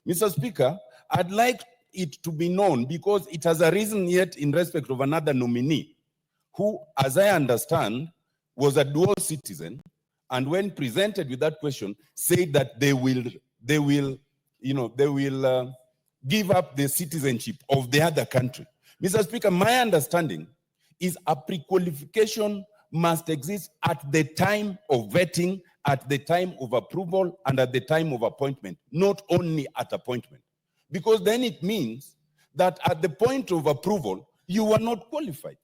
Mr. Speaker, I'd like it to be known, because it has arisen yet in respect of another nominee who, as I understand, was a dual citizen, and when presented with that question, said that they will give up the citizenship of the other country. Mr. Speaker, my understanding is a pre-qualification must exist at the time of vetting, at the time of approval, and at the time of appointment, not only at appointment. Because then it means that at the point of approval, you are not qualified.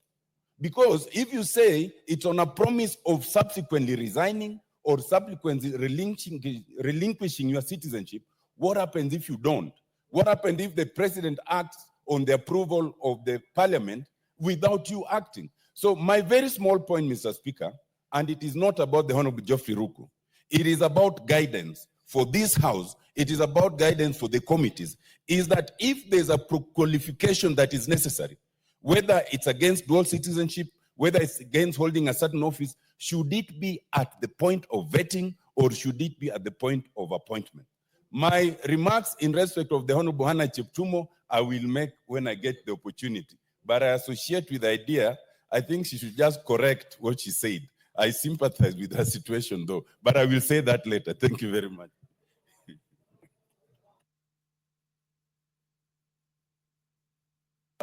Because if you say it's on a promise of subsequently resigning or subsequently relinquishing your citizenship, what happens if you don't? What happens if the president acts on the approval of the parliament without you acting? So my very small point, Mr. Speaker, and it is not about the Honorable Geoffrey Ruku, it is about guidance for this House, it is about guidance for the committees, is that if there's a qualification that is necessary, whether it's against dual citizenship, whether it's against holding a certain office, should it be at the point of vetting or should it be at the point of appointment? My remarks in respect of the Honorable Hannah Cheptumo, I will make when I get the opportunity. But I associate with the idea, I think she should just correct what she said. I sympathize with her situation though, but I will say that later. Thank you very much.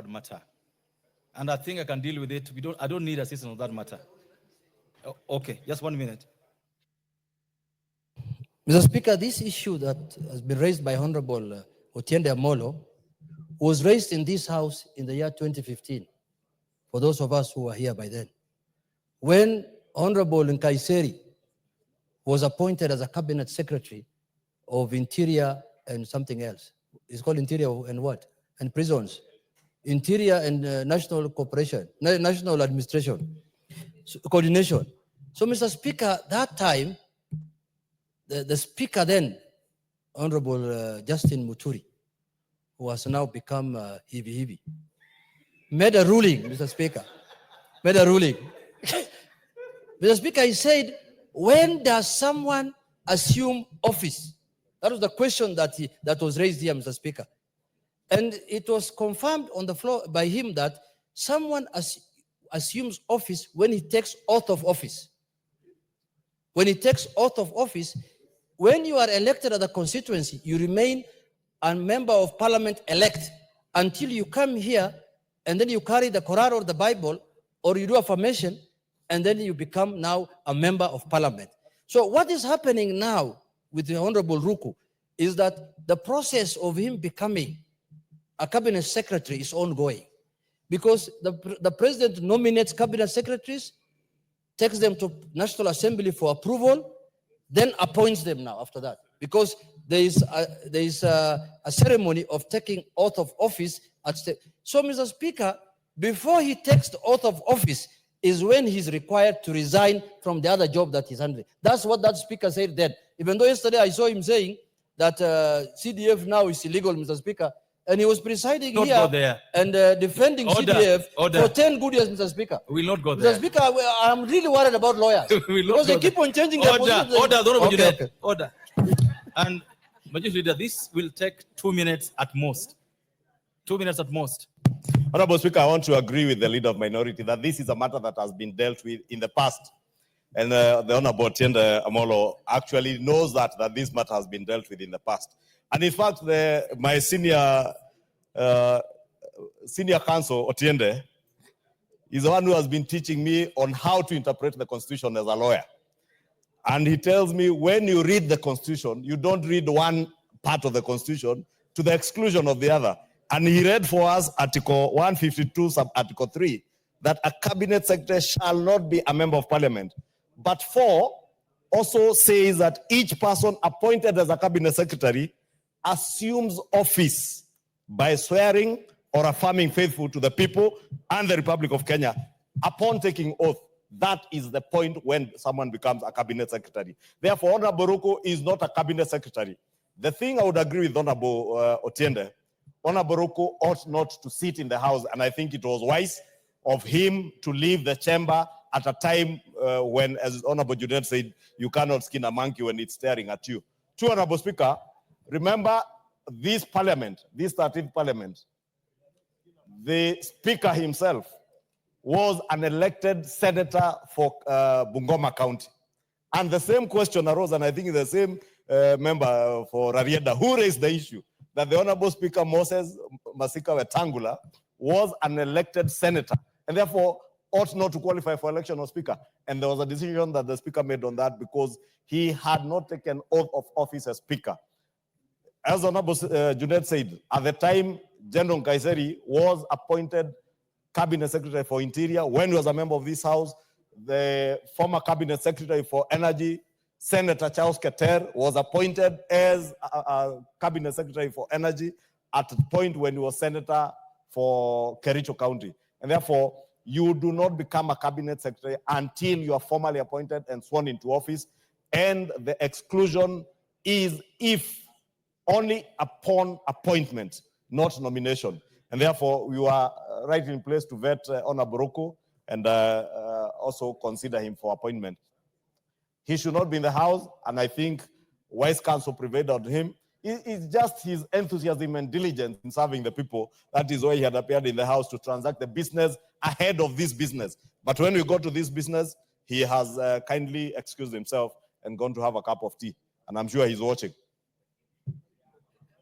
Matter. And I think I can deal with it. I don't need assistance on that matter. Okay, just 1 minute. Mr. Speaker, this issue that has been raised by Honorable Otiende Amolo was raised in this House in the year 2015, for those of us who were here by then, when Honorable Nkaiseri was appointed as a cabinet secretary of Interior and something else. It's called Interior and what? And Prisons. Interior and National Corporation, National Administration, Coordination. So, Mr. Speaker, that time, the Speaker then, Honorable Justin Muturi, who has now become Hivi, made a ruling, Mr. Speaker, made a ruling. Mr. Speaker, he said, when does someone assume office? That was the question that was raised here, Mr. Speaker. And it was confirmed on the floor by him that someone assumes office when he takes oath of office. When he takes oath of office, when you are elected at the constituency, you remain a member of parliament elect until you come here and then you carry the Quran or the Bible or you do affirmation and then you become now a member of parliament. So what is happening now with the Honorable Ruku is that the process of him becoming a cabinet secretary is ongoing, because the president nominates cabinet secretaries, takes them to National Assembly for approval, then appoints them now after that, because there is a ceremony of taking oath of office at state. So, Mr. Speaker, before he takes the oath of office is when he's required to resign from the other job that he's handling. That's what that speaker said then. Even though yesterday I saw him saying that CDF now is illegal, Mr. Speaker, and he was presiding here and defending CDF for 10 good years, Mr. Speaker. We will not go there. Mr. Speaker, I'm really worried about lawyers. Because they keep on changing their position. Order. And Majority Leader, this will take 2 minutes at most. 2 minutes at most. Honorable Speaker, I want to agree with the Leader of Minority that this is a matter that has been dealt with in the past. And the Honorable Otiende Amolo actually knows that this matter has been dealt with in the past. And in fact, my senior counsel, Otiende, is the one who has been teaching me on how to interpret the Constitution as a lawyer. And he tells me, when you read the Constitution, you don't read one part of the Constitution to the exclusion of the other. And he read for us Article 152, sub-Article 3, that a cabinet secretary shall not be a member of parliament. But 4 also says that each person appointed as a cabinet secretary assumes office by swearing or affirming faithful to the people and the Republic of Kenya upon taking oath. That is the point when someone becomes a cabinet secretary. Therefore, Honorable Ruku is not a cabinet secretary. The thing I would agree with Honorable Otiende, Honorable Ruku ought not to sit in the House, and I think it was wise of him to leave the chamber at a time when, as Honorable Judet said, you cannot skin a monkey when it's staring at you. Honorable Speaker, remember this parliament, this 13th parliament, the speaker himself was an elected senator for Bungoma County. And the same question arose, and I think the same member for Rarieda, who raised the issue, that the Honorable Speaker Moses Masika Wetangula was an elected senator, and therefore ought not to qualify for election of speaker. And there was a decision that the speaker made on that because he had not taken oath of office as speaker. As Honorable Junaid said, at the time, General Kaiseri was appointed Cabinet Secretary for Interior when he was a member of this House. The former Cabinet Secretary for Energy, Senator Charles Keter, was appointed as a Cabinet Secretary for Energy at the point when he was Senator for Kericho County. And therefore, you do not become a Cabinet Secretary until you are formally appointed and sworn into office. And the exclusion is if only upon appointment, not nomination. And therefore, you are right in place to vet Honorable Ruku and also consider him for appointment. He should not be in the House, and I think wise counsel prevailed on him. It's just his enthusiasm and diligence in serving the people. That is why he had appeared in the House to transact the business ahead of this business. But when we got to this business, he has kindly excused himself and gone to have a cup of tea. And I'm sure he's watching.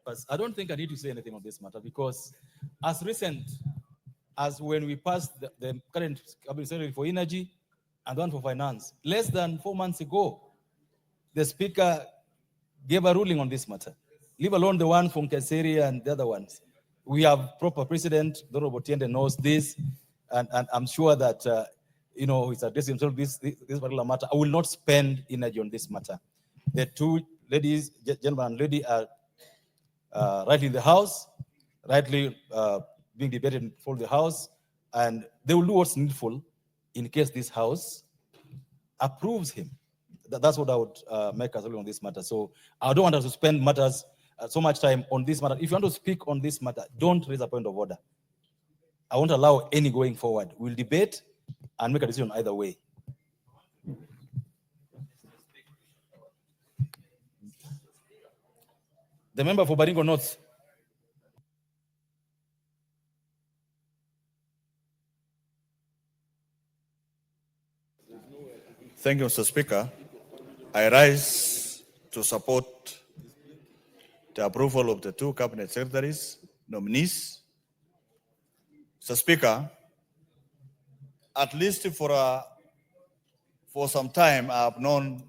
But I don't think I need to say anything on this matter because as recent as when we passed the current Cabinet Secretary for Energy and one for Finance, less than 4 months ago, the Speaker gave a ruling on this matter, leave alone the one from Kaiseri and the other ones. We have proper precedent. Dr. Otiende knows this, and I'm sure that he's addressing himself this particular matter. I will not spend energy on this matter. The two ladies, gentleman and lady, are rightly in the House, rightly being debated for the House, and they will do what's needful in case this House approves him. That's what I would make as well on this matter. So I don't want us to spend so much time on this matter. If you want to speak on this matter, don't raise a point of order. I won't allow any going forward. We'll debate and make a decision either way. The member for Baringo North. Thank you, Mr. Speaker. I rise to support the approval of the two Cabinet Secretaries, nominees. Mr. Speaker, at least for some time, I have known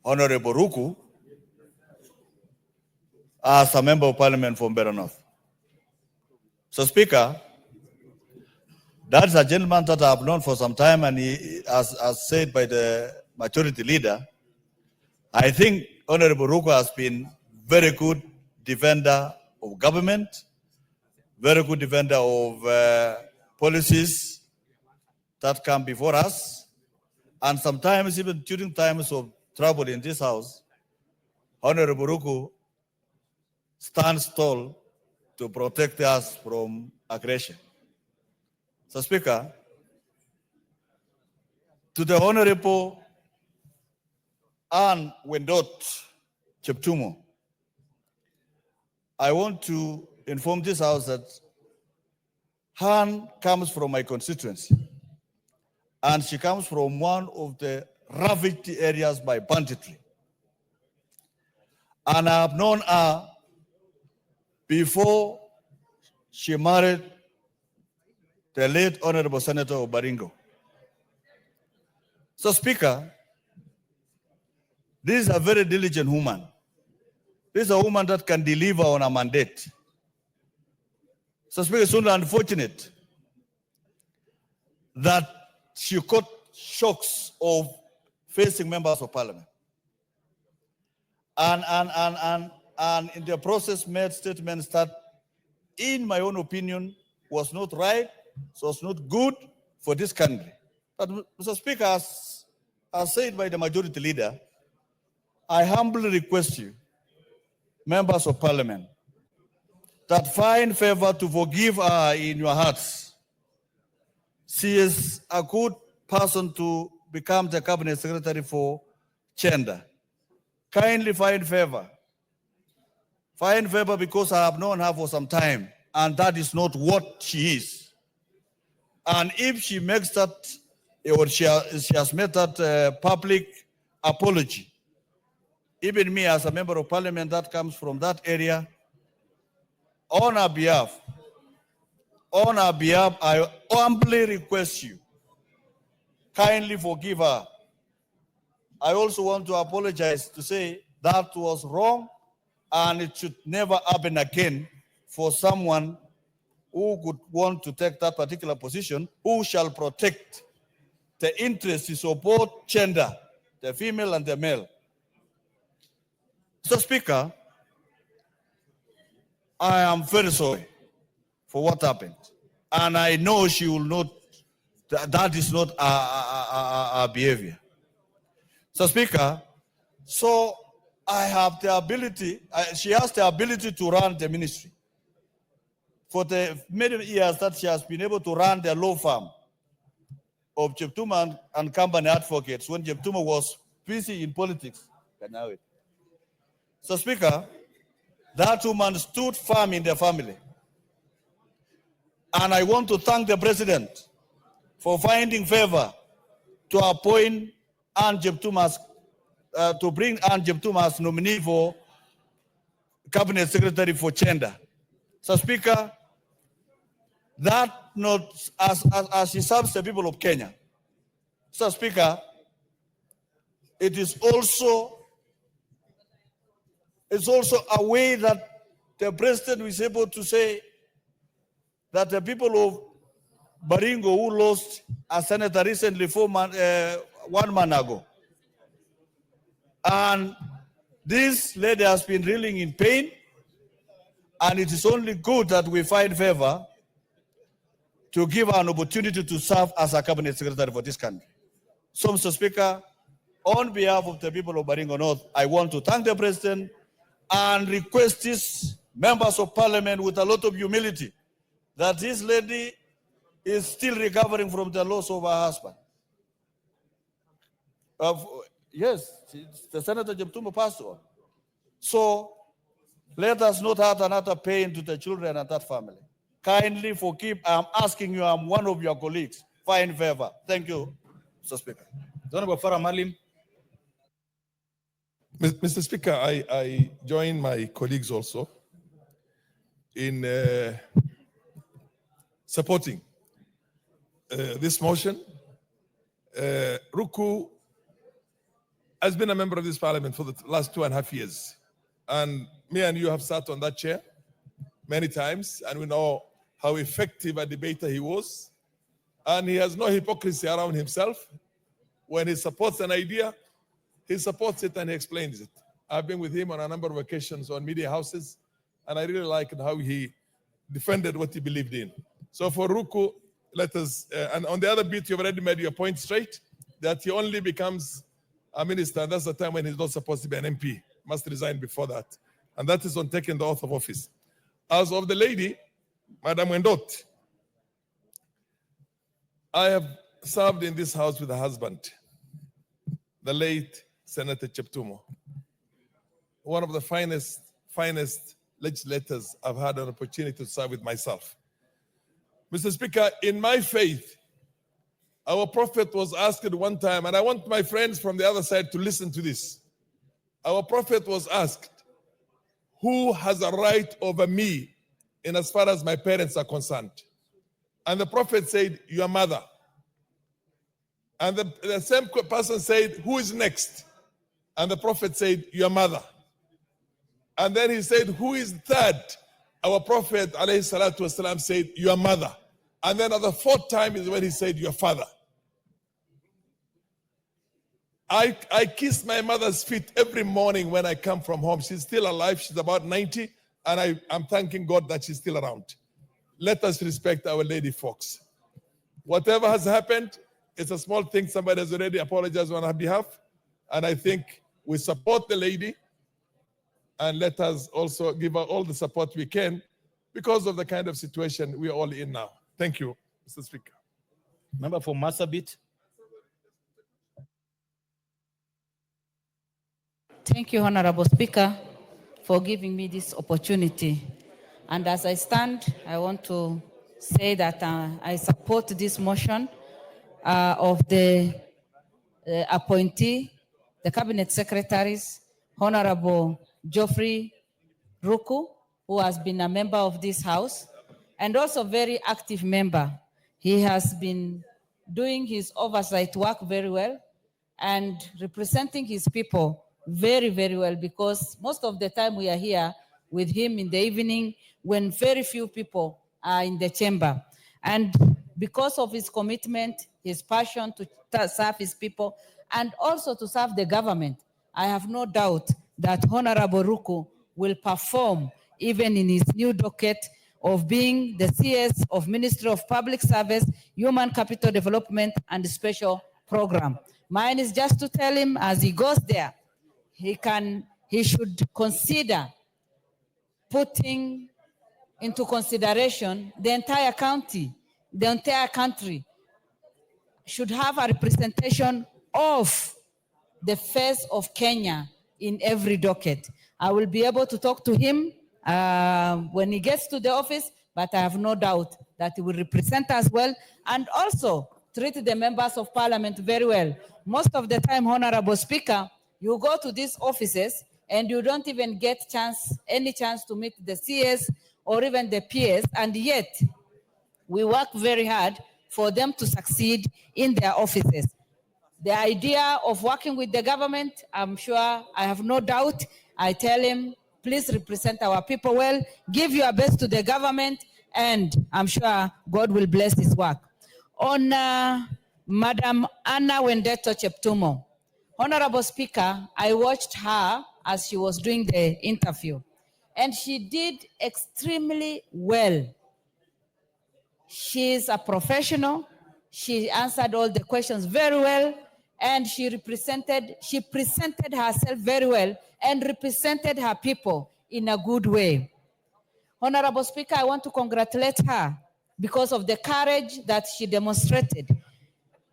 Honorable Ruku as a member of Parliament from Mbeere North. So, Speaker, that's a gentleman that I have known for some time, and he, as said by the majority leader, I think Honorable Ruku has been very good defender of government, very good defender of policies that come before us, and sometimes even during times of trouble in this House, Honorable Ruku stands tall to protect us from aggression. So, Speaker, to the Honorable Anne Wendot Cheptumo, I want to inform this House that Anne comes from my constituency, and she comes from one of the ravaged areas by banditry. And I have known her before she married the late Honorable Senator of Baringo. So, Speaker, this is a very diligent woman. This is a woman that can deliver on a mandate. So, Speaker, it's only unfortunate that she caught shocks of facing members of Parliament. And in the process made statements that, in my own opinion, was not right, so it's not good for this country. But, Mr. Speaker, as said by the majority leader, I humbly request you, members of Parliament, that find favor to forgive her in your hearts. She is a good person to become the Cabinet Secretary for Gender. Kindly find favor Find favor because I have known her for some time, and that is not what she is. And if she makes that, or she has made that public apology, even me as a member of parliament that comes from that area, on her behalf, I humbly request you, kindly forgive her. I also want to apologize to say that was wrong, and it should never happen again for someone who would want to take that particular position, who shall protect the interests of both gender, the female and the male. So, Speaker, I am very sorry for what happened. And I know she will not, that is not our behavior. So, Speaker, so I have the ability, she has the ability to run the ministry. For the many years that she has been able to run the law firm of Jeptuma and Company Advocates when Jeptuma was busy in politics. So, Speaker, that woman stood firm in the family. And I want to thank the president for finding favor to appoint Ann Jeptuma to bring Ann Jeptuma as nominee for Cabinet Secretary for Gender. So, Speaker, that not as she serves the people of Kenya. So, Speaker, it is also a way that the president is able to say that the people of Baringo who lost a senator recently 1 month ago, and this lady has been reeling in pain, and it is only good that we find favor to give her an opportunity to serve as a cabinet secretary for this country. So, Mr. Speaker, on behalf of the people of Baringo North, I want to thank the president and request these members of parliament with a lot of humility that this lady is still recovering from the loss of her husband. Yes, the Senator Jeptuma passed on. So let us not add another pain to the children and that family. Kindly forgive, I'm asking you, I'm one of your colleagues. Find favor. Thank you, Mr. Speaker. Honorable Farah Malim. Mr. Speaker, I join my colleagues also in supporting this motion. Ruku has been a member of this parliament for the last 2.5 years. And me and you have sat on that chair many times, and we know how effective a debater he was. And he has no hypocrisy around himself. When he supports an idea, he supports it and he explains it. I've been with him on a number of occasions on media houses, and I really liked how he defended what he believed in. So for Ruku, let us, and on the other bit, you've already made your point straight, that he only becomes a minister, and that's the time when he's not supposed to be an MP. Must resign before that. And that is on taking the oath of office. As of the lady, Madam Wendot, I have served in this house with a husband, the late Senator Jeptuma, one of the finest legislators I've had an opportunity to serve with myself. Mr. Speaker, in my faith, our prophet was asked one time, and I want my friends from the other side to listen to this. Our prophet was asked, who has a right over me in as far as my parents are concerned? And the prophet said, your mother. And the same person said, who is next? And the prophet said, your mother. And then he said, who is third? Our prophet, alayhi salatu wasalam, said, your mother. And then at the fourth time is when he said, your father. I kiss my mother's feet every morning when I come from home. She's still alive. She's about 90. And I'm thanking God that she's still around. Let us respect our lady, folks. Whatever has happened, it's a small thing. Somebody has already apologized on her behalf. And I think we support the lady. And let us also give her all the support we can because of the kind of situation we're all in now. Thank you, Mr. Speaker. Member for Marsabit. Thank you, Honorable Speaker. for giving me this opportunity. And as I stand, I want to say that I support this motion of the appointee, the cabinet secretaries, Honorable Geoffrey Ruku, who has been a member of this house and also very active member. He has been doing his oversight work very well and representing his people very, very well, because most of the time we are here with him in the evening when very few people are in the chamber. And because of his commitment, his passion to serve his people, and also to serve the government, I have no doubt that Honorable Ruku will perform even in his new docket of being the CS of Ministry of Public Service, Human Capital Development, and Special Program. Mine is just to tell him as he goes there, he should consider putting into consideration the entire county, the entire country should have a representation of the face of Kenya in every docket. I will be able to talk to him when he gets to the office, but I have no doubt that he will represent us well and also treat the members of parliament very well. Most of the time, Honorable Speaker, you go to these offices and you don't even get any chance to meet the CS or even the PS, and yet we work very hard for them to succeed in their offices. The idea of working with the government, I'm sure, I have no doubt. I tell him, please represent our people well, give your best to the government, and I'm sure God will bless his work. On Madam Anna Wendeto Cheptumo, Honorable Speaker, I watched her as she was doing the interview, and she did extremely well. She is a professional. She answered all the questions very well, and she presented herself very well and represented her people in a good way. Honorable Speaker, I want to congratulate her because of the courage that she demonstrated,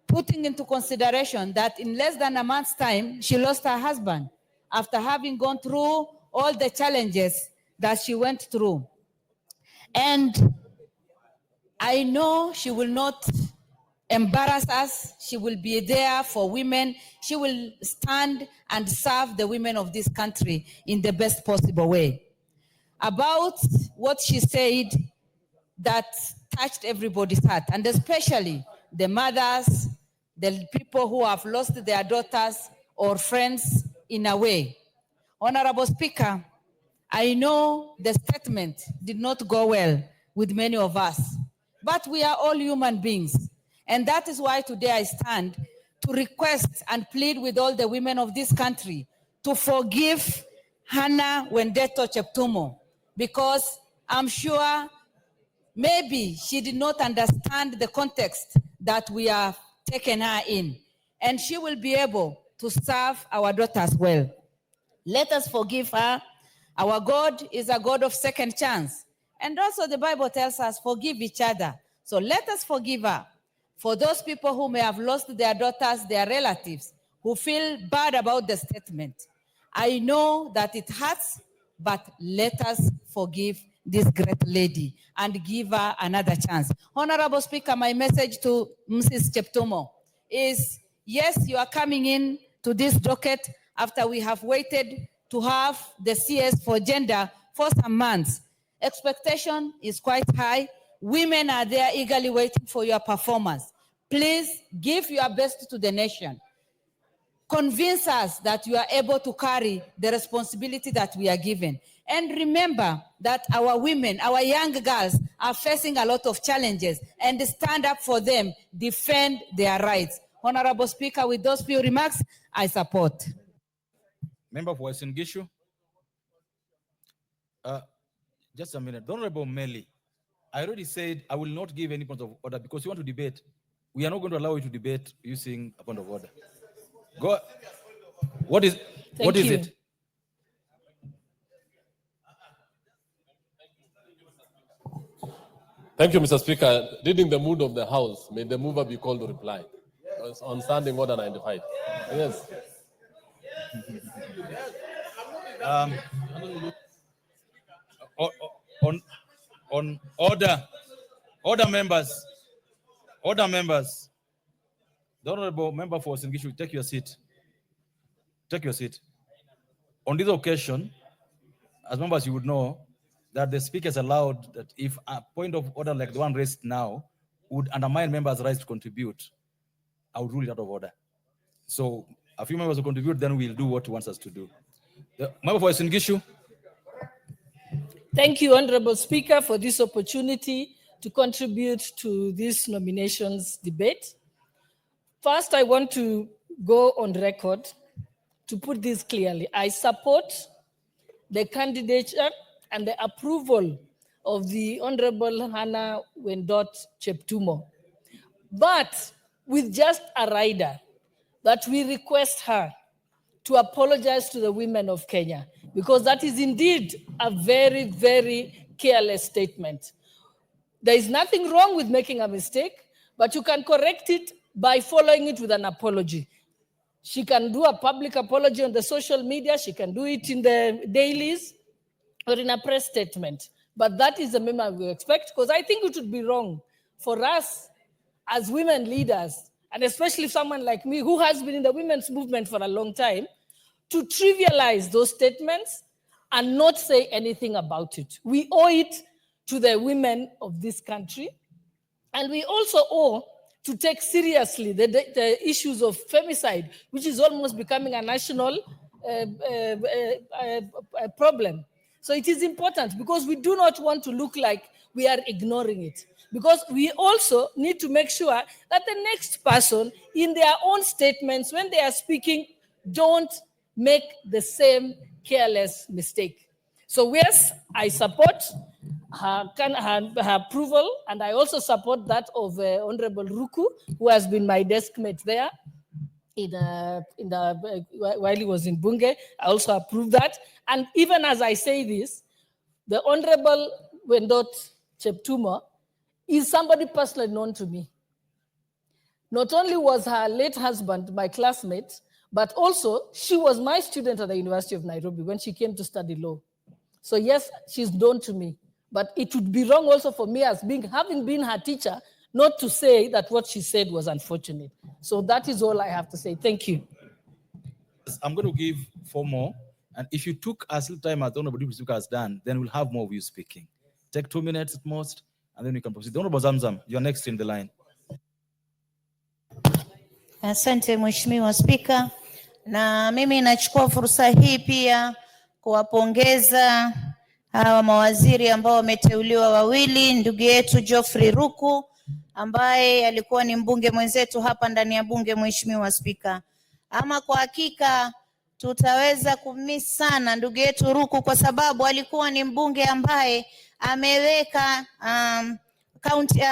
putting into consideration that in less than a month's time, she lost her husband after having gone through all the challenges that she went through. And I know she will not embarrass us. She will be there for women. She will stand and serve the women of this country in the best possible way. About what she said that touched everybody's heart, and especially the mothers, the people who have lost their daughters or friends in a way. Honorable Speaker, I know the statement did not go well with many of us, but we are all human beings. And that is why today I stand to request and plead with all the women of this country to forgive Hannah Wendeto Cheptumo, because I'm sure maybe she did not understand the context that we have taken her in, and she will be able to serve our daughters well. Let us forgive her. Our God is a God of second chance. And also the Bible tells us, forgive each other. So let us forgive her. For those people who may have lost their daughters, their relatives, who feel bad about the statement, I know that it hurts, but let us forgive this great lady and give her another chance. Honorable Speaker, my message to Mrs. Cheptumo is, yes, you are coming in to this docket after we have waited to have the CS for gender for some months. Expectation is quite high. Women are there eagerly waiting for your performance. Please give your best to the nation. Convince us that you are able to carry the responsibility that we are given. And remember that our women, our young girls are facing a lot of challenges, and stand up for them, defend their rights. Honorable Speaker, with those few remarks, I support. Member for Western Gishu. Just a minute. Honorable Meli, I already said I will not give any point of order because you want to debate. We are not going to allow you to debate using a point of order. Go. What is it? Thank you, Mr. Speaker. Reading the mood of the House, may the mover be called to reply. On standing order 95. Yes. on order members. The honorable member for Singishu, take your seat. Take your seat. On this occasion, as members, you would know that the speaker is allowed that if a point of order like the one raised now would undermine members' rights to contribute, I would rule it out of order. So a few members will contribute, then we'll do what he wants us to do. The member for Singishu. Thank you, Honorable Speaker, for this opportunity to contribute to this nominations debate. First, I want to go on record to put this clearly. I support the candidature and the approval of the Honorable Hannah Wendot Cheptumo, but with just a rider that we request her to apologize to the women of Kenya, because that is indeed a very, very careless statement. There is nothing wrong with making a mistake, but you can correct it by following it with an apology. She can do a public apology on the social media, she can do it in the dailies or in a press statement. But that is the minimum we expect, because I think it would be wrong for us as women leaders, and especially someone like me who has been in the women's movement for a long time, to trivialize those statements and not say anything about it. We owe it to the women of this country, and we also owe to take seriously the issues of femicide, which is almost becoming a national problem. So it is important, because we do not want to look like we are ignoring it, because we also need to make sure that the next person in their own statements, when they are speaking, don't make the same careless mistake. So yes, I support her approval, and I also support that of Honorable Ruku, who has been my desk mate there while he was in Bunge. I also approve that. And even as I say this, the Honorable Wendot Cheptumo is somebody personally known to me. Not only was her late husband my classmate, but also she was my student at the University of Nairobi when she came to study law. So yes, she's known to me, but it would be wrong also for me as having been her teacher, not to say that what she said was unfortunate. So that is all I have to say. Thank you. I'm going to give 4 more. And if you took as little time as the Honorable Speaker has done, then we'll have more of you speaking. Take 2 minutes at most, and then we can proceed. The Honorable Zamzam, you're next in the line. Asante Mheshimiwa Spika, na mimi nachukua fursa hii pia kuwapongeza hawa mawaziri ambao wameteuliwa wawili, ndugu yetu Geoffrey Ruku ambaye alikuwa ni mbunge mwenzetu hapa ndani ya bunge. Mheshimiwa Spika, ama kwa hakika tutaweza kummiss sana ndugu yetu Ruku, kwa sababu alikuwa ni mbunge ambaye ameweka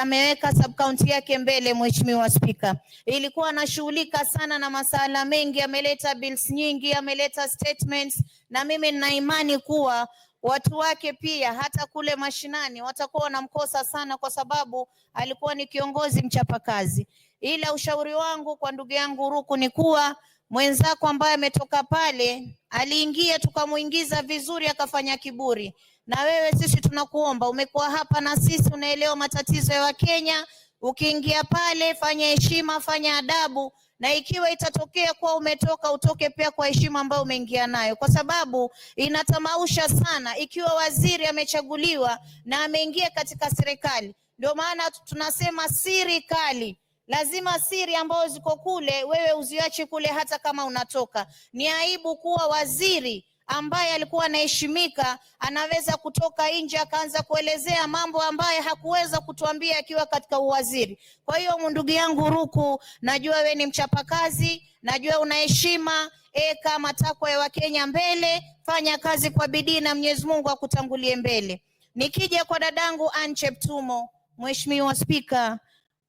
ameweka sub-county yake mbele. Mheshimiwa Spika, ilikuwa anashughulika sana na masala mengi, ameleta bills nyingi, ameleta statements, na mimi nina imani kuwa watu wake pia hata kule mashinani watakuwa wanamkosa sana, kwa sababu alikuwa ni kiongozi mchapakazi. Ila ushauri wangu kwa ndugu yangu Ruku ni kuwa mwenzako ambaye ametoka pale aliingia, tukamuingiza vizuri, akafanya kiburi. Na wewe sisi tunakuomba, umekuwa hapa na sisi, unaelewa matatizo ya Wakenya, ukiingia pale fanya heshima, fanya adabu, na ikiwa itatokea kuwa umetoka, utoke pia kwa heshima ambayo umeingia nayo, kwa sababu inatamausha sana ikiwa waziri amechaguliwa na ameingia katika serikali. Ndio maana tunasema siri kali, lazima siri ambazo ziko kule wewe uziache kule hata kama unatoka. Ni aibu kuwa waziri ambaye alikuwa anaheshimika anaweza kutoka nje akaanza kuelezea mambo ambaye hakuweza kutuambia akiwa katika uwaziri. Kwa hiyo ndugu yangu Ruku, najua wewe ni mchapakazi, najua una heshima, eka matakwa ya Wakenya mbele, fanya kazi kwa bidii na Mwenyezi Mungu akutangulie mbele. Nikija kwa dadangu Ann Cheptumo, Mheshimiwa Spika,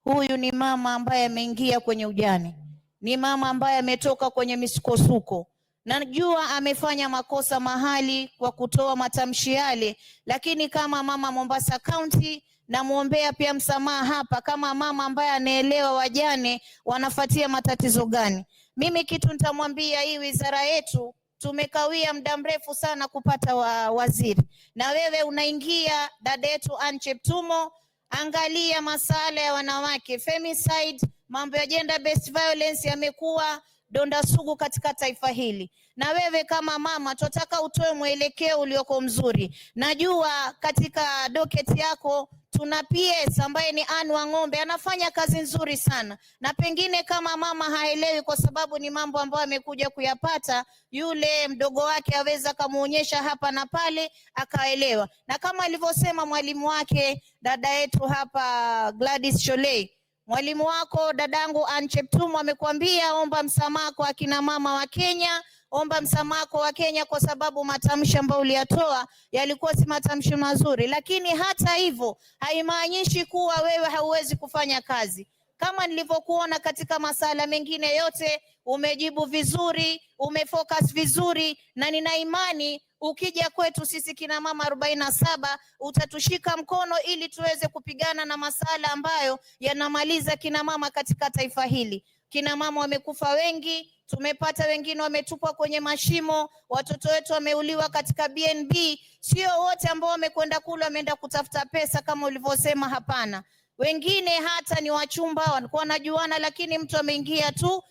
huyu ni mama ambaye ameingia kwenye ujane. Ni mama ambaye ametoka kwenye misukosuko. Najua amefanya makosa mahali kwa kutoa matamshi yale, lakini kama mama Mombasa County namuombea pia msamaha hapa, kama mama ambaye anaelewa wajane wanafuatia matatizo gani. Mimi kitu nitamwambia, hii wizara yetu tumekawia muda mrefu sana kupata waziri. Na wewe unaingia, dada yetu Anne Cheptumo, angalia masala ya wanawake, femicide, mambo ya gender based violence yamekuwa donda sugu katika taifa hili. Na wewe kama mama, tunataka utoe mwelekeo ulioko mzuri. Najua katika docket yako tuna PS ambaye ni Anne Wang'ombe, anafanya kazi nzuri sana, na pengine kama mama haelewi kwa sababu ni mambo ambayo amekuja kuyapata, yule mdogo wake aweza kumuonyesha hapa na pale akaelewa. Na kama alivyosema mwalimu wake dada yetu hapa Gladys Sholei, mwalimu wako dadangu Anne Cheptumo amekwambia omba msamaha kwa akina mama wa Kenya, omba msamaha kwa Kenya kwa sababu matamshi ambayo uliyatoa yalikuwa si matamshi mazuri. Lakini hata hivyo haimaanishi kuwa wewe hauwezi kufanya kazi. Kama nilivyokuona katika masala mengine yote, umejibu vizuri, umefocus vizuri, na nina imani ukija kwetu sisi kina mama 47 utatushika mkono ili tuweze kupigana na masala ambayo yanamaliza kina mama katika taifa hili. Kina mama wamekufa wengi, tumepata wengine wametupwa kwenye mashimo, watoto wetu wameuliwa katika BNB. Sio wote ambao wamekwenda kule wameenda kutafuta pesa kama ulivyosema, hapana. Wengine hata ni wachumba, walikuwa wanajuana, lakini mtu ameingia tu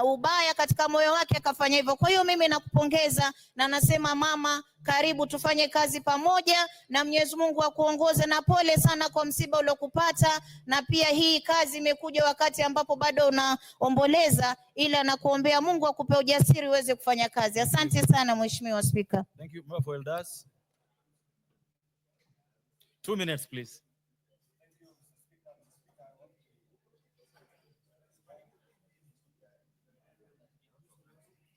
ubaya katika moyo wake akafanya hivyo. Kwa hiyo mimi nakupongeza na nasema mama, karibu tufanye kazi pamoja, na Mwenyezi Mungu akuongoze, na pole sana kwa msiba uliokupata, na pia hii kazi imekuja wakati ambapo bado unaomboleza, ila nakuombea Mungu akupe ujasiri uweze kufanya kazi. Asante sana Mheshimiwa Spika. Thank you. Member for Elders. 2 minutes please.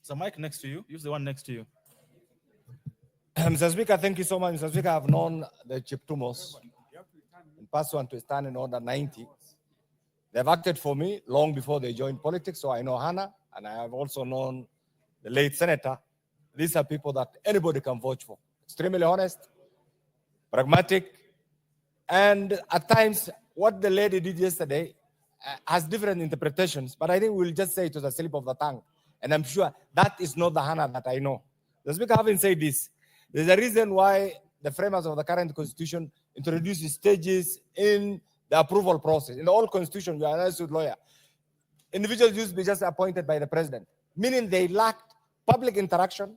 There's a mic next to you. Use the one next to you. Mr. Speaker, thank you so much. Mr. Speaker, I've known the Cheptumos in past one to stand in order 90. They've acted for me long before they joined politics, so I know Hannah, and I have also known the late senator. These are people that anybody can vote for. Extremely honest, pragmatic, and at times what the lady did yesterday has different interpretations, but I think we'll just say it was a slip of the tongue. And I'm sure that is not the Hannah that I know. The Speaker, having said this, there's a reason why the framers of the current constitution introduced stages in the approval process. In the old constitution, you are an associate lawyer. Individuals used to be just appointed by the president, meaning they lacked public interaction,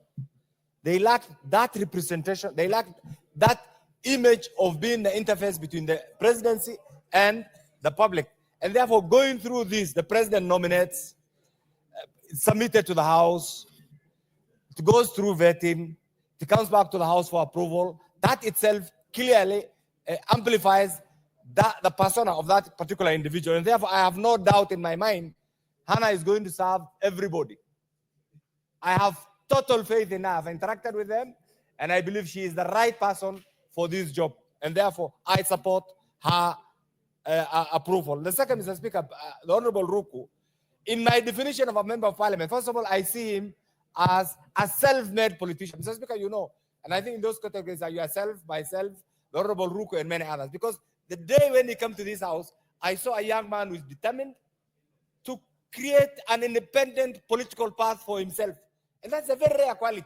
they lacked that representation, they lacked that image of being the interface between the presidency and the public. And therefore, going through this, the president nominates, submitted to the House, it goes through vetting, it comes back to the House for approval. That itself clearly amplifies the persona of that particular individual. And therefore, I have no doubt in my mind, Hannah is going to serve everybody. I have total faith in her. I've interacted with them, and I believe she is the right person for this job. And therefore, I support her approval. The second, Mr. Speaker, the Honorable Ruku, in my definition of a member of parliament, first of all, I see him as a self-made politician. Mr. Speaker, you know, and I think in those categories are yourself, myself, the Honorable Ruku, and many others. Because the day when he came to this house, I saw a young man who is determined to create an independent political path for himself. And that's a very rare quality.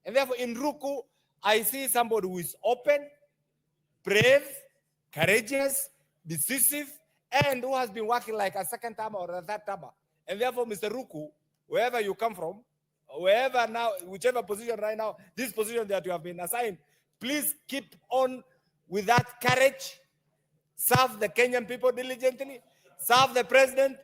And therefore, in Ruku, I see somebody who is open, brave, courageous, decisive, and who has been working like a second timer or a third timer. And therefore, Mr. Ruku, wherever you come from, wherever now, whichever position right now, this position that you have been assigned, please keep on with that courage, serve the Kenyan people diligently, serve the president,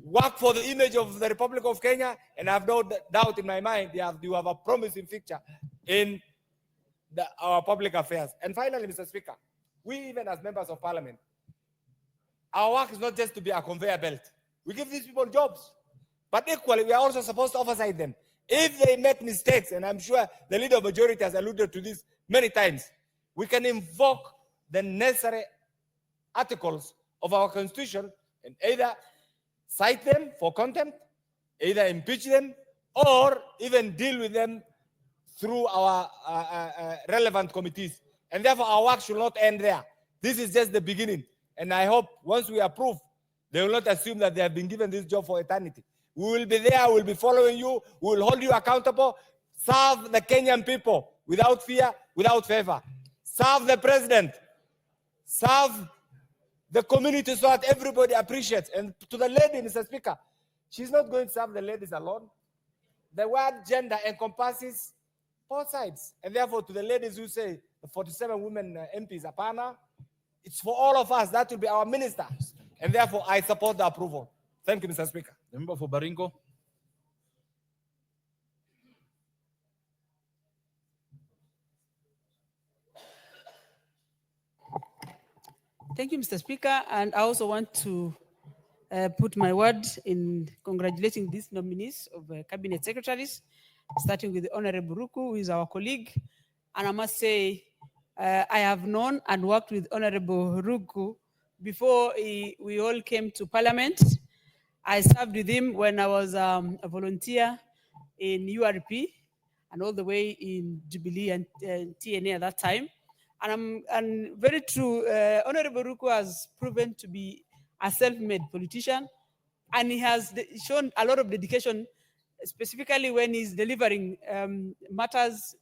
work for the image of the Republic of Kenya, and I have no doubt in my mind you have a promising future in our public affairs. And finally, Mr. Speaker, we even as members of parliament, our work is not just to be a conveyor belt. We give these people jobs, but equally, we are also supposed to oversight them. If they make mistakes, and I'm sure the leader of majority has alluded to this many times, we can invoke the necessary articles of our constitution and either cite them for contempt, either impeach them, or even deal with them through our relevant committees. And therefore, our work should not end there. This is just the beginning. And I hope once we approve, they will not assume that they have been given this job for eternity. We will be there, we'll be following you, we will hold you accountable. Serve the Kenyan people without fear, without favor. Serve the president. Serve the community so that everybody appreciates. And to the lady, Mr. Speaker, she's not going to serve the ladies alone. The word gender encompasses both sides. And therefore, to the ladies who say the 47 women MPs, apana, it's for all of us. That will be our minister. And therefore, I support the approval. Thank you, Mr. Speaker. The member for Baringo. Thank you, Mr. Speaker. And I also want to put my word in congratulating these nominees of cabinet secretaries, starting with the Honorable Ruku, who is our colleague. And I must say, I have known and worked with Honorable Ruku before we all came to Parliament. I served with him when I was a volunteer in URP and all the way in Jubilee and TNA at that time. And very true, Honorable Ruku has proven to be a self-made politician, and he has shown a lot of dedication, specifically when he's delivering matters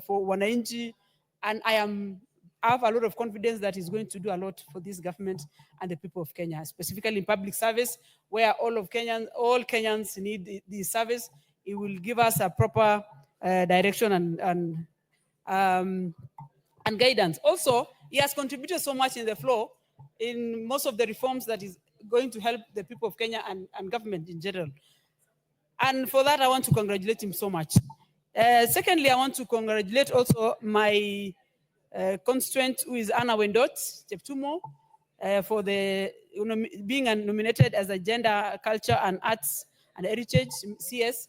for Wananchi. And I have a lot of confidence that he's going to do a lot for this government and the people of Kenya, specifically in public service, where all Kenyans need the service. It will give us a proper direction and guidance. Also, he has contributed so much in the floor in most of the reforms that is going to help the people of Kenya and government in general. And for that, I want to congratulate him so much. Secondly, I want to congratulate also my constituent, who is Anna Wendot Cheptumo, for being nominated as a Gender, Culture and Arts and Heritage CS.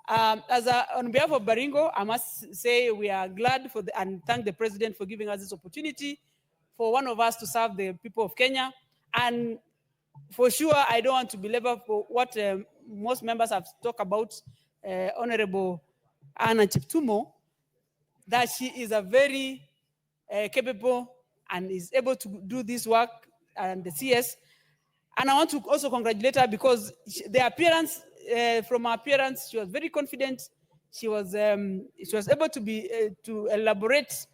On behalf of Baringo, I must say we are glad and thank the president for giving us this opportunity for one of us to serve the people of Kenya. And for sure, I don't want to belabor for what most members have talked about, Honorable Anna Cheptumo, that she is a very capable and is able to do this work and the CS. And I want to also congratulate her because the appearance, from her appearance, she was very confident. She was able to elaborate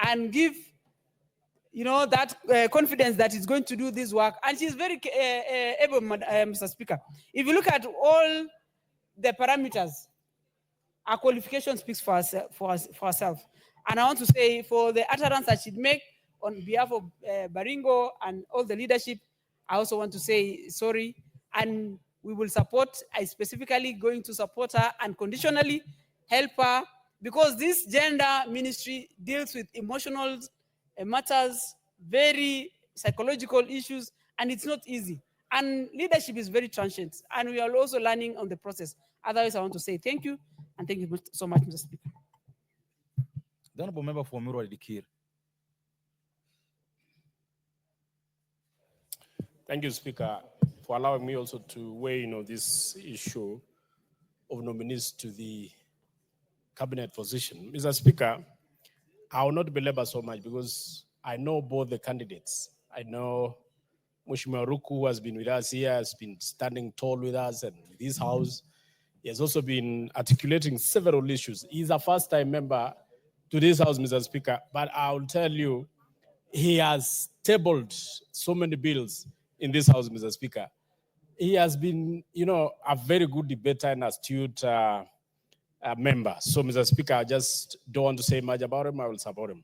and give, that confidence that is going to do this work. And she's very able, Mr. Speaker. If you look at all the parameters, our qualification speaks for herself. And I want to say, for the utterance that she'd make on behalf of Baringo and all the leadership, I also want to say sorry. And we will support, I specifically going to support her and conditionally help her, because this gender ministry deals with emotional matters, very psychological issues, and it's not easy. And leadership is very transient, and we are also learning on the process. Otherwise, I want to say thank you, and thank you so much, Mr. Speaker. The honorable member for Murwa Dikir. Thank you, Speaker, for allowing me also to weigh in on this issue of nominees to the cabinet position. Mr. Speaker, I will not belabor so much because I know both the candidates. I know Mheshimiwa Ruku, who has been with us here, has been standing tall with us and with this house. He has also been articulating several issues. He's a first-time member to this house, Mr. Speaker, but I will tell you, he has tabled so many bills in this house, Mr. Speaker. He has been, a very good debater and astute member. So, Mr. Speaker, I just don't want to say much about him. I will support him.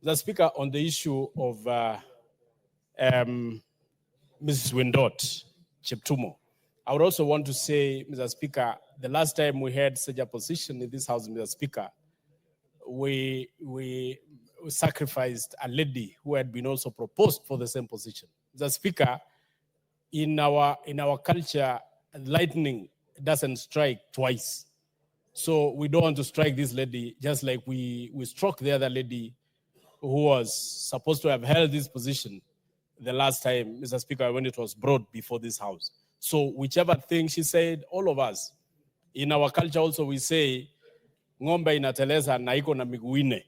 Mr. Speaker, on the issue of Mrs. Wendot Cheptumo, I would also want to say, Mr. Speaker, the last time we had such a position in this house, Mr. Speaker, we sacrificed a lady who had been also proposed for the same position. Mr. Speaker, in our culture, lightning doesn't strike twice. So we don't want to strike this lady just like we struck the other lady who was supposed to have held this position the last time, Mr. Speaker, when it was brought before this house. So whichever thing she said, all of us, in our culture also we say, ng'ombe inateleza na iko na miguu nne.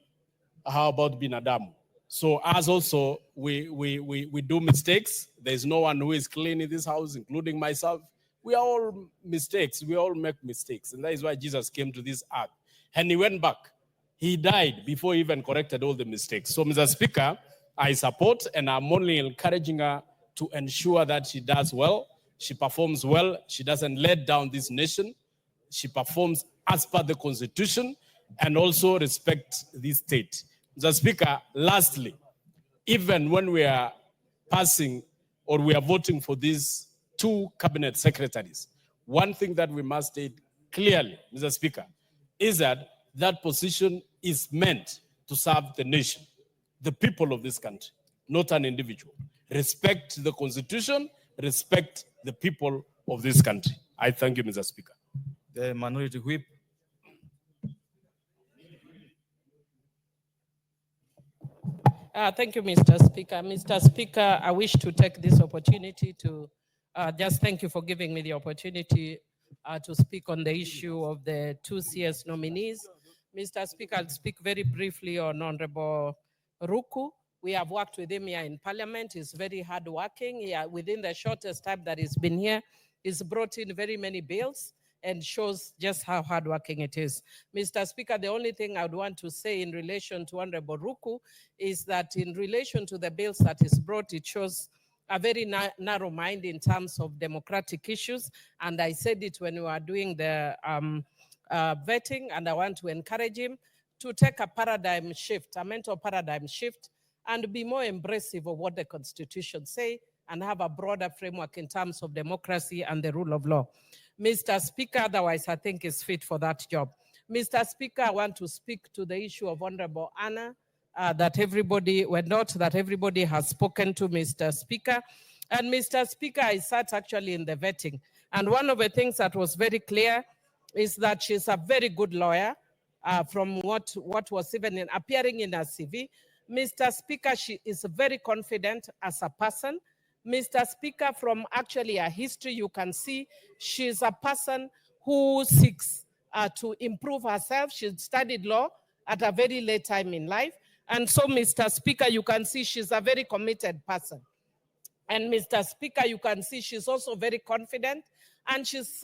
How about binadamu? So as also, we do mistakes. There's no one who is clean in this house, including myself. We are all mistakes. We all make mistakes. And that is why Jesus came to this earth. And he went back. He died before he even corrected all the mistakes. So, Mr. Speaker, I support and I'm only encouraging her to ensure that she does well, she performs well, she doesn't let down this nation, she performs as per the Constitution, and also respect this state. Mr. Speaker, lastly, even when we are passing or we are voting for these 2 cabinet secretaries, one thing that we must state clearly, Mr. Speaker, is that that position is meant to serve the nation, the people of this country, not an individual. Respect the Constitution, respect the people of this country. I thank you, Mr. Speaker. The Minority Whip. Thank you, Mr. Speaker. Mr. Speaker, I wish to take this opportunity to just thank you for giving me the opportunity to speak on the issue of the 2 CS nominees. Mr. Speaker, I'll speak very briefly on Honorable Ruku. We have worked with him here in Parliament. He's very hardworking. Within the shortest time that he's been here, he's brought in very many bills and shows just how hardworking it is. Mr. Speaker, the only thing I would want to say in relation to Honorable Ruku is that in relation to the bills that is brought, it shows a very narrow mind in terms of democratic issues. And I said it when we were doing the vetting, and I want to encourage him to take a paradigm shift, a mental paradigm shift, and be more embracive of what the Constitution say and have a broader framework in terms of democracy and the rule of law. Mr. Speaker, otherwise I think is fit for that job. Mr. Speaker, I want to speak to the issue of Honorable Anna, that everybody has spoken to, Mr. Speaker. And Mr. Speaker, I sat actually in the vetting. And one of the things that was very clear is that she's a very good lawyer from what was even appearing in her CV. Mr. Speaker, she is very confident as a person. Mr. Speaker, from actually her history, you can see she's a person who seeks to improve herself. She studied law at a very late time in life. And so, Mr. Speaker, you can see she's a very committed person. And Mr. Speaker, you can see she's also very confident and she's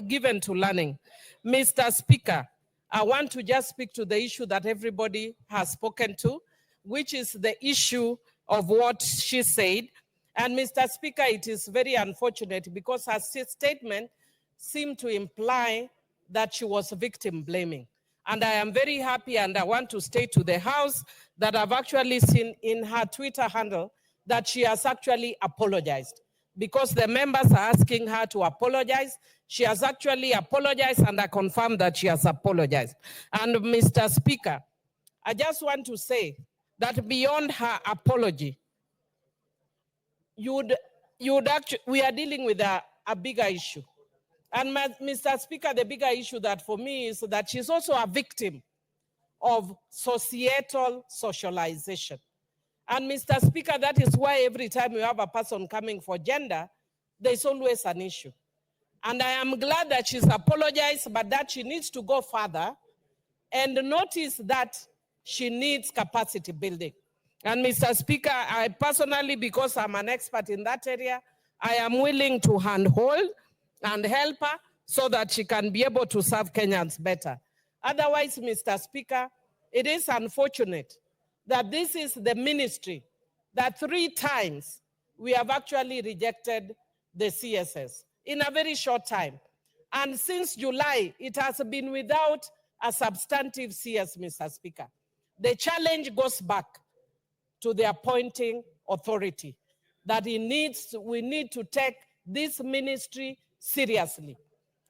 given to learning. Mr. Speaker, I want to just speak to the issue that everybody has spoken to, which is the issue of what she said. And Mr. Speaker, it is very unfortunate because her statement seemed to imply that she was victim blaming. And I am very happy, and I want to state to the House that I've actually seen in her Twitter handle that she has actually apologized, because the members are asking her to apologize. She has actually apologized, and I confirm that she has apologized. And Mr. Speaker, I just want to say that beyond her apology, we are dealing with a bigger issue. And Mr. Speaker, the bigger issue that for me is that she's also a victim of societal socialization. And Mr. Speaker, that is why every time you have a person coming for gender, there's always an issue. And I am glad that she's apologized, but that she needs to go further and notice that she needs capacity building. And Mr. Speaker, I personally, because I'm an expert in that area, I am willing to handhold and help her so that she can be able to serve Kenyans better. Otherwise, Mr. Speaker, it is unfortunate that this is the ministry that 3 times we have actually rejected the CSS in a very short time. And since July, it has been without a substantive CS, Mr. Speaker. The challenge goes back to the appointing authority, that we need to take this ministry seriously,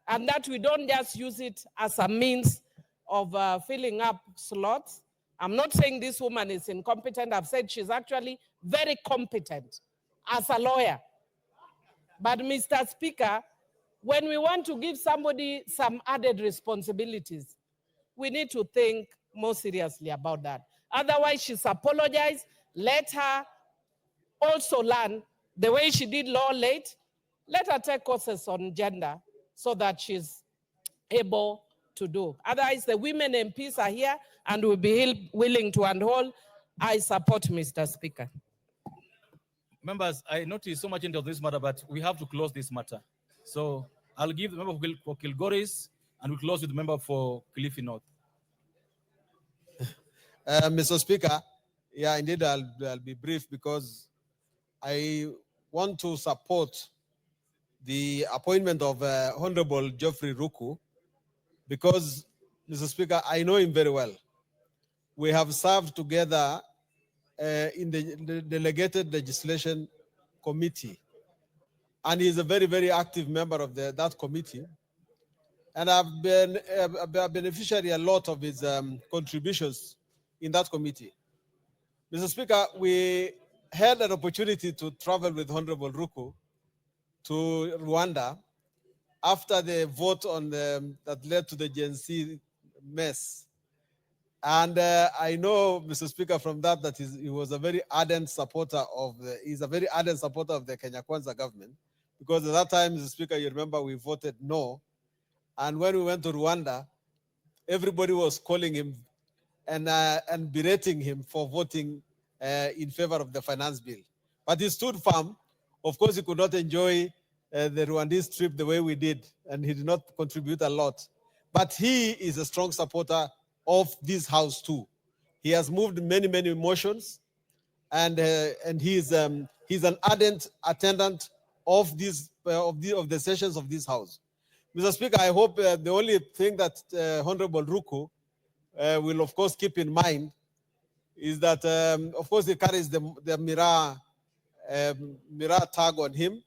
and that we don't just use it as a means of filling up slots. I'm not saying this woman is incompetent. I've said she's actually very competent as a lawyer. But Mr. Speaker, when we want to give somebody some added responsibilities, we need to think more seriously about that. Otherwise, she's apologized. Let her also learn the way she did law late. Let her take courses on gender so that she's able to do. Otherwise, the women MPs are here and will be willing to handhold. I support Mr. Speaker. Members, I noticed so much into this matter, but we have to close this matter. So I'll give the member for Kilgoris, and we'll close with the member for Kilifi North. Mr. Speaker, yeah, indeed, I'll be brief because I want to support the appointment of Honorable Geoffrey Ruku because, Mr. Speaker, I know him very well. We have served together in the Delegated Legislation Committee, and he's a very, very active member of that committee. And I've been a beneficiary a lot of his contributions in that committee. Mr. Speaker, we had an opportunity to travel with Honorable Ruku to Rwanda after the vote on that led to the Gen Z mess. And I know, Mr. Speaker, from that he was a very ardent supporter he's a very ardent supporter of the Kenya Kwanza government, because at that time, Mr. Speaker, you remember we voted no. And when we went to Rwanda, everybody was calling him and berating him for voting in favor of the finance bill. But he stood firm. Of course, he could not enjoy the Rwandese trip the way we did, and he did not contribute a lot. But he is a strong supporter of this house too. He has moved many, many motions, and he's an ardent attendant of the sessions of this house. Mr. Speaker, I hope the only thing that Honorable Ruku will, of course, keep in mind is that, of course, he carries the Miraa tag on him.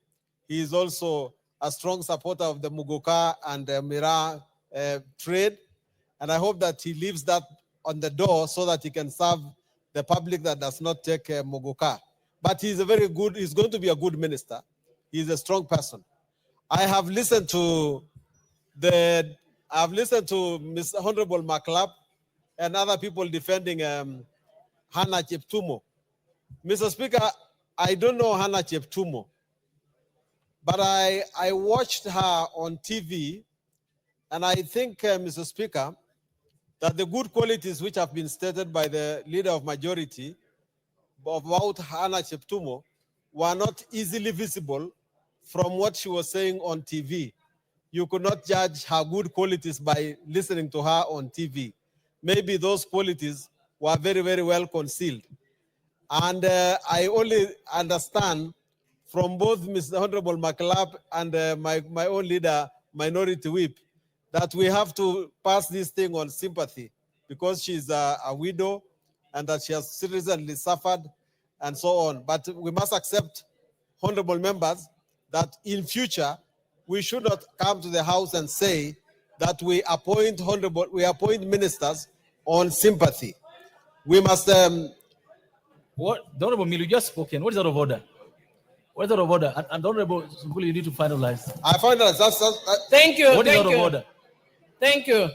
He is also a strong supporter of the Muguka and Miraa trade. And I hope that he leaves that on the door so that he can serve the public that does not take Muguka. But he's he's going to be a good minister. He's a strong person. I have listened to Mr. Honorable Maklap and other people defending Hannah Cheptumo. Mr. Speaker, I don't know Hannah Cheptumo, but I watched her on TV, and I think, Mr. Speaker, that the good qualities which have been stated by the leader of majority about Hannah Cheptumo were not easily visible from what she was saying on TV. You could not judge her good qualities by listening to her on TV. Maybe those qualities were very, very well concealed. And I only understand from both Mr. Honorable Maklap and my own leader, Minority Whip, that we have to pass this thing on sympathy because she's a widow and that she has seriously suffered and so on. But we must accept, honorable members, that in future, we should not come to the house and say that we appoint ministers on sympathy. We must. What the Honorable Milu just spoken? What is out of order? What is out of order? And Honorable Sunguli, you need to finalize. I finalize. Thank you. What is thank out you. of order? Thank you.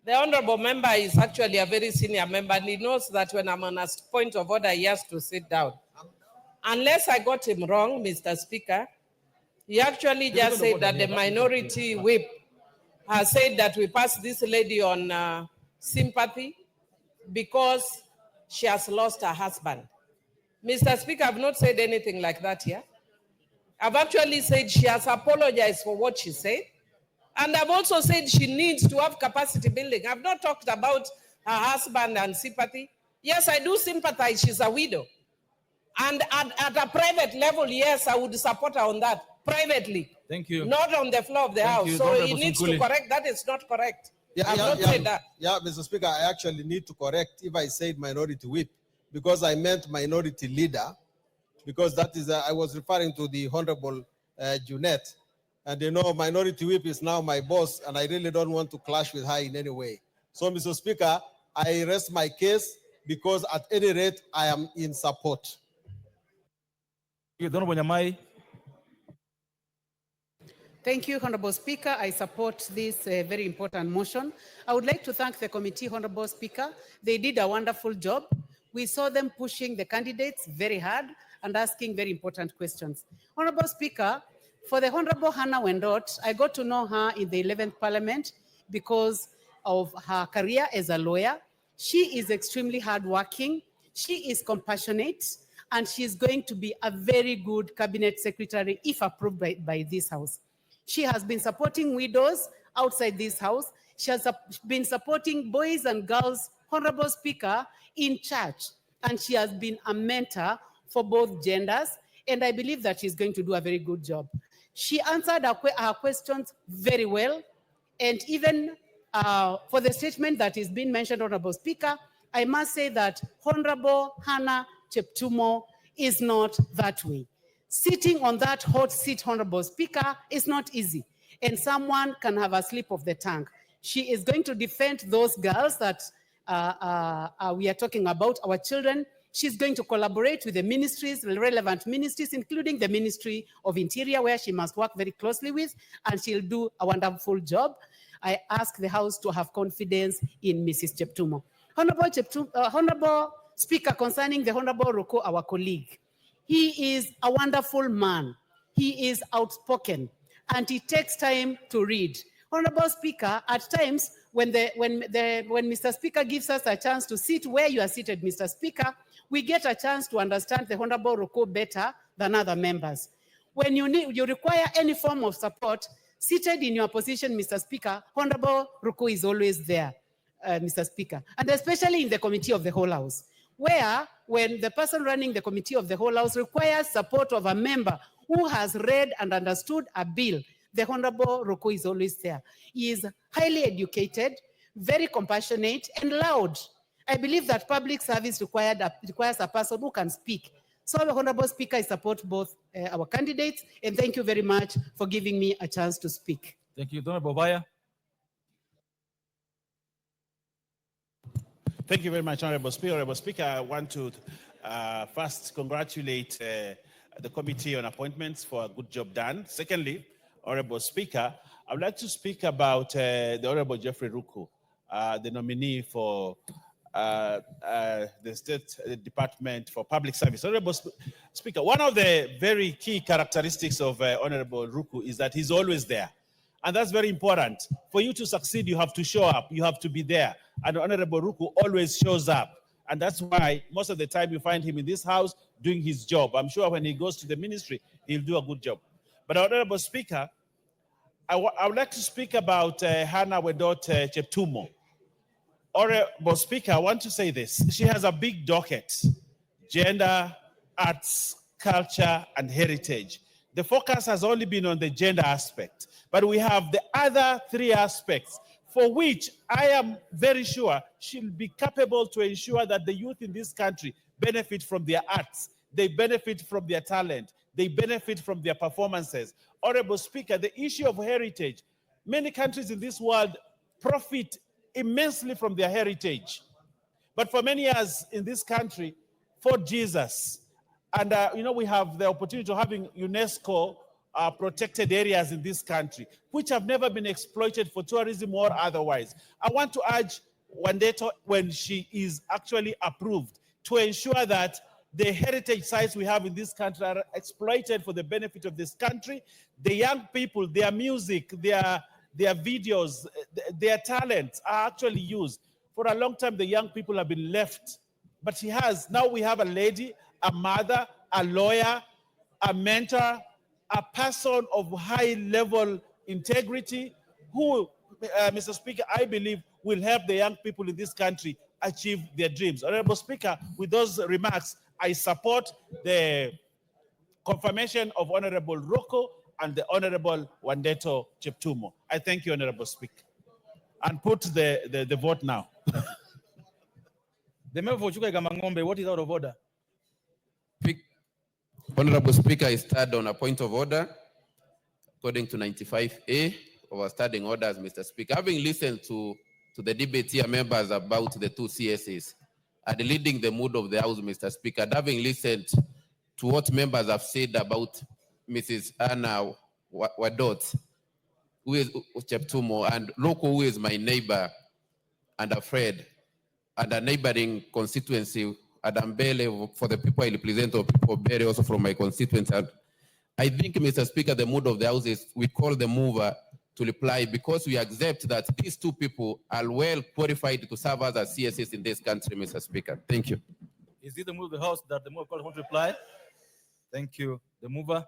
The honorable member is actually a very senior member, and he knows that when I'm on a point of order, he has to sit down. Unless I got him wrong, Mr. Speaker, he actually just said that the minority whip has said that we pass this lady on sympathy because she has lost her husband. Mr. Speaker, I've not said anything like that here. I've actually said she has apologized for what she said. And I've also said she needs to have capacity building. I've not talked about her husband and sympathy. Yes, I do sympathize. She's a widow. And at a private level, yes, I would support her on that privately. Thank you. Not on the floor of the House. So he needs to correct. That is not correct. I've not said that. Yeah, Mr. Speaker, I actually need to correct if I said minority whip, because I meant minority leader, because that is, I was referring to the Honorable Junette. And you know, minority whip is now my boss, and I really don't want to clash with her in any way. So, Mr. Speaker, I rest my case because at any rate, I am in support. Thank you, Honorable Speaker. I support this very important motion. I would like to thank the committee, Honorable Speaker. They did a wonderful job. We saw them pushing the candidates very hard and asking very important questions. Honorable Speaker, for the Honorable Hannah Wendot, I got to know her in the 11th Parliament because of her career as a lawyer. She is extremely hardworking. She is compassionate, and she's going to be a very good cabinet secretary if approved by this House. She has been supporting widows outside this house. She has been supporting boys and girls, Honorable Speaker, in church. And she has been a mentor for both genders. And I believe that she's going to do a very good job. She answered our questions very well. And even for the statement that is being mentioned, Honorable Speaker, I must say that Honorable Hannah Cheptumo is not that way. Sitting on that hot seat, Honorable Speaker, is not easy. And someone can have a slip of the tongue. She is going to defend those girls that we are talking about, our children. She's going to collaborate with the ministries, the relevant ministries, including the Ministry of Interior, where she must work very closely with, and she'll do a wonderful job. I ask the House to have confidence in Mrs. Cheptumo. Honorable Speaker, concerning the Honorable Ruko, our colleague, he is a wonderful man. He is outspoken, and he takes time to read. Honorable Speaker, at times when Mr. Speaker gives us a chance to sit where you are seated, Mr. Speaker, we get a chance to understand the Honorable Ruko better than other members. When you require any form of support, seated in your position, Mr. Speaker, Honorable Ruko is always there, Mr. Speaker, and especially in the Committee of the Whole House, where when the person running the Committee of the Whole House requires support of a member who has read and understood a bill, the Honorable Ruko is always there. He is highly educated, very compassionate, and loud. I believe that public service requires a person who can speak. So, the Honorable Speaker, I support both our candidates, and thank you very much for giving me a chance to speak. Thank you. Honorable Bobaya. Thank you very much, Honorable Speaker. Honorable Speaker, I want to first congratulate the Committee on Appointments for a good job done. Secondly, Honorable Speaker, I would like to speak about the Honorable Jeffrey Ruku, the nominee for the State Department for Public Service. Honorable Speaker, one of the very key characteristics of Honorable Ruku is that he's always there. And that's very important. For you to succeed, you have to show up, you have to be there. And Honorable Ruku always shows up. And that's why most of the time you find him in this house doing his job. I'm sure when he goes to the ministry, he'll do a good job. But Honorable Speaker, I would like to speak about Hannah Wedot Cheptumo. Honorable Speaker, I want to say this. She has a big docket: gender, arts, culture, and heritage. The focus has only been on the gender aspect, but we have the other three aspects for which I am very sure she'll be capable to ensure that the youth in this country benefit from their arts, they benefit from their talent, they benefit from their performances. Honorable Speaker, the issue of heritage, many countries in this world profit immensely from their heritage. But for many years in this country, for Jesus, and we have the opportunity of having UNESCO protected areas in this country, which have never been exploited for tourism or otherwise. I want to urge Wandeto, when she is actually approved, to ensure that the heritage sites we have in this country are exploited for the benefit of this country. The young people, their music, their videos, their talents are actually used. For a long time, the young people have been left. But now we have a lady, a mother, a lawyer, a mentor, a person of high level integrity who, Mr. Speaker, I believe will help the young people in this country achieve their dreams. Honorable Speaker, with those remarks, I support the confirmation of Honorable Roko and the Honorable Wandeto Cheptumo. I thank you, Honorable Speaker. And put the vote now. The member for Chuka Gamangombe, what is out of order? Honorable Speaker, I start on a point of order according to 95A of our standing orders, Mr. Speaker. Having listened to the debate here, members, about the two CSAs and leading the mood of the House, Mr. Speaker, and having listened to what members have said about Mrs. Anna Wadot, who is Cheptumo, and Roko, who is my neighbor and a friend, and a neighboring constituency, Adambele, for the people I represent, or people Bere also from my constituency. And I think, Mr. Speaker, the mood of the House is we call the mover to reply, because we accept that these two people are well qualified to serve as CSS in this country, Mr. Speaker. Thank you. Is it the move of the House that the mover wants to reply? Thank you. The mover.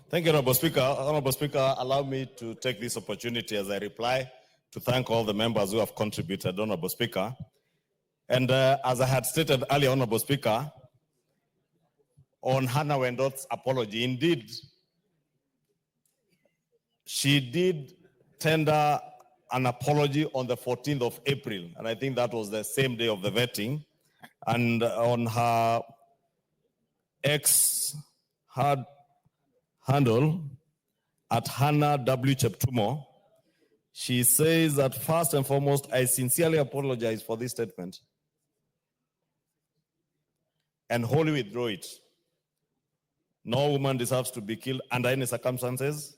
Thank you, Honorable Speaker. Honorable Speaker, allow me to take this opportunity as I reply to thank all the members who have contributed, Honorable Speaker. And as I had stated earlier, Honorable Speaker, on Hannah Wendot's apology, indeed, she did tender an apology on the 14th of April, and I think that was the same day of the vetting. And on her handle at Hannah W. Cheptumo, she says that first and foremost, I sincerely apologize for this statement and wholly withdraw it. No woman deserves to be killed under any circumstances.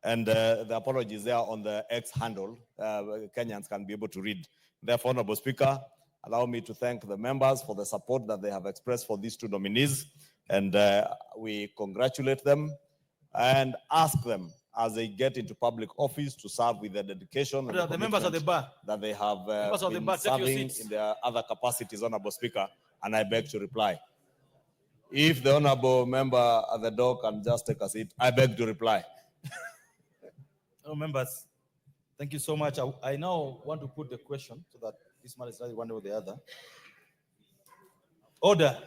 And the apology is there on the X handle. Kenyans can be able to read. Therefore, Honorable Speaker, allow me to thank the members for the support that they have expressed for these two nominees. And we congratulate them and ask them as they get into public office to serve with the dedication and the members of the bar that they have take been your serving seats. in their other capacities, Honorable Speaker. And I beg to reply. If the honorable member at the door can just take a seat, I beg to reply. Members, thank you so much. I now want to put the question so that this man is not one or the other. Order.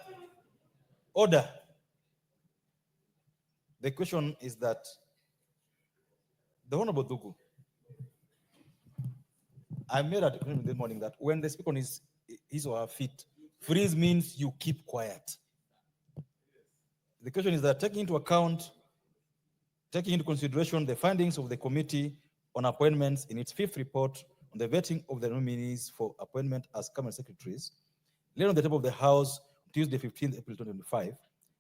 Order. The question is that the Honorable Dugu, I made a declaration this morning that when they speak on his or her feet, freeze means you keep quiet. The question is that taking into consideration the findings of the Committee on Appointments in its 5th report on the vetting of the nominees for appointment as cabinet secretaries, laid on the table of the House Tuesday, 15th April 2025,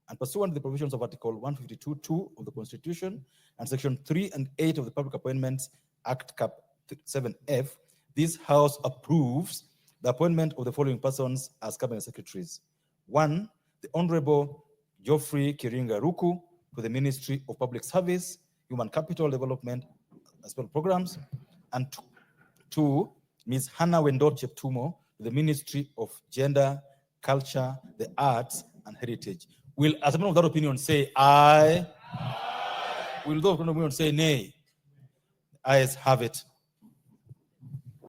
and pursuant to the provisions of Article 152(2) of the Constitution and Section 3 and 8 of the Public Appointments Act Cap 7F, this House approves the appointment of the following persons as cabinet secretaries. 1, the Honorable Geoffrey Kiringa Ruku to the Ministry of Public Service, Human Capital Development, as well programs, and 2, Ms. Hannah Wendot Cheptumo to the Ministry of Gender, Culture, the Arts, and Heritage. Will, as a member of that opinion, say aye? Will those of that opinion say nay? Ayes have it.